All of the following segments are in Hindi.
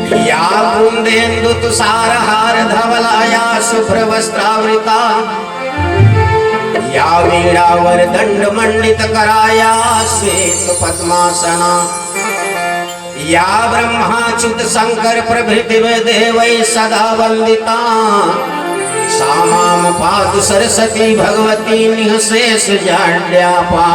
या कुंदेन्दु तुषारहार धवलाया शुभ्रवस्त्रावृता या वीणावर दंड मंडित कराया श्वेत पद्मासना या ब्रह्माच्युत शंकर प्रभृति देवै सदा वंदिता सा माम पातु सरस्वती भगवती निःशेष जाड्यापा।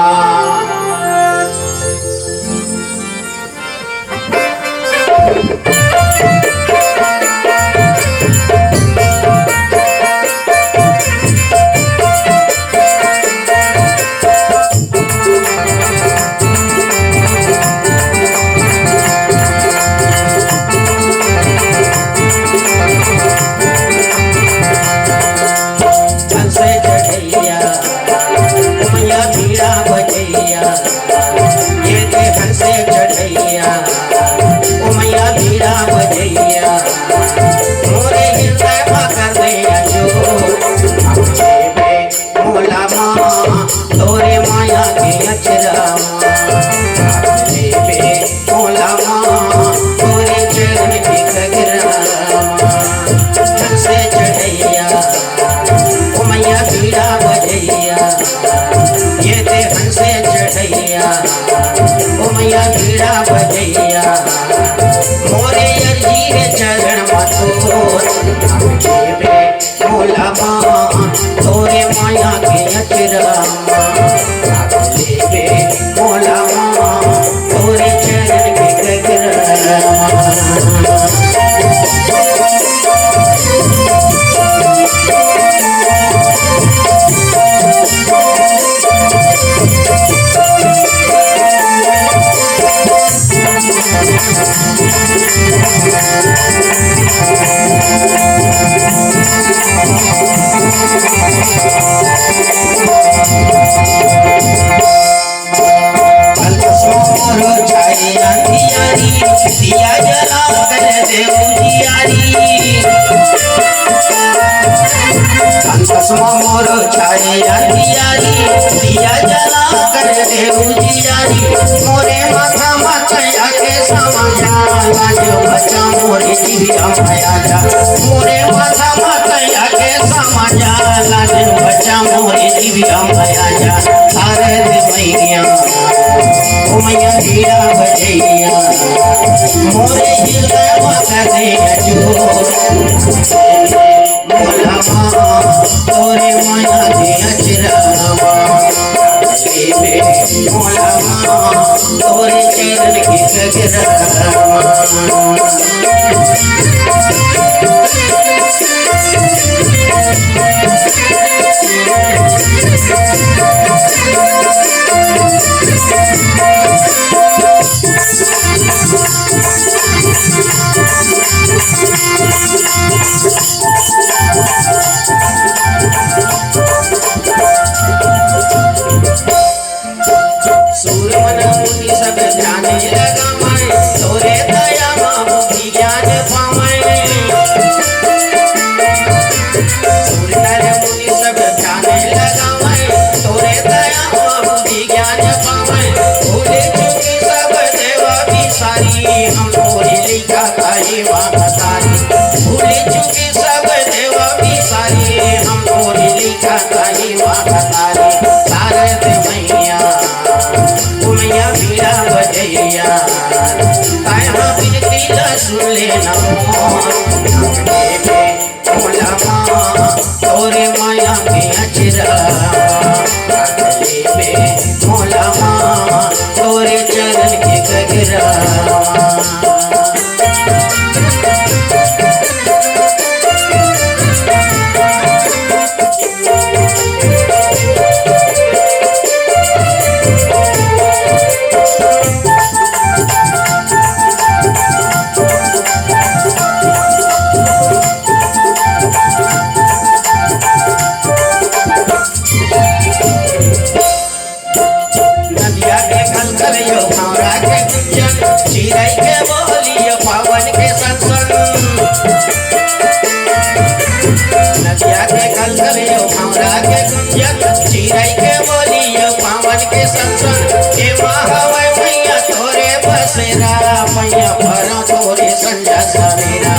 के संसन हे हवै मैया तोरे बसेरा मैया भर तोरे संजा सवेरा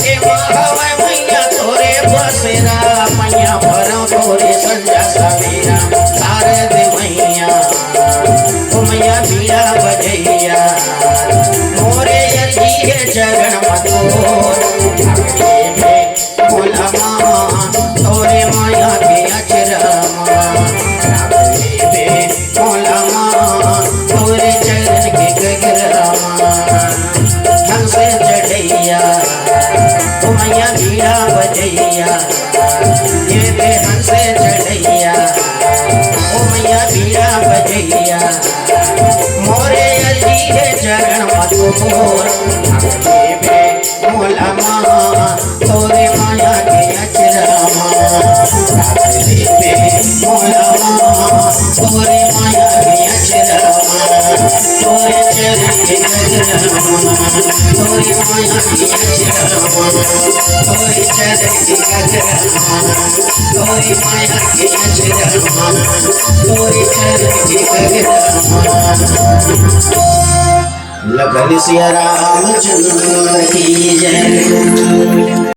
ए महावे मैया तोरे बसेरा मैया भरो तोरे संजा सवेरा शारदे मैया ओ मैया बीड़ा बजैया मोरे अर्जी है चरण मतोर भोला माँ तोरे माया के अचरमा भोला माँ तोरे चरण के गगरमा हंसे चढ़ैया ओ मैया बीड़ा बजैया ये बे हंसे चढ़ैया ओ मैया बीड़ा बजैया मोरे अर्जी है चरण मधुर भोला माँ तोरे माया के अचरमा भोला माँ तोरे माया के अचरमा तोरे चरण के गगरमा तोरे माया के अचरमा तोरे चरण के गगरमा तोरे माया के अचरमा तोरे चरण के गगरमा लखन सिया रामचंद्र की जय।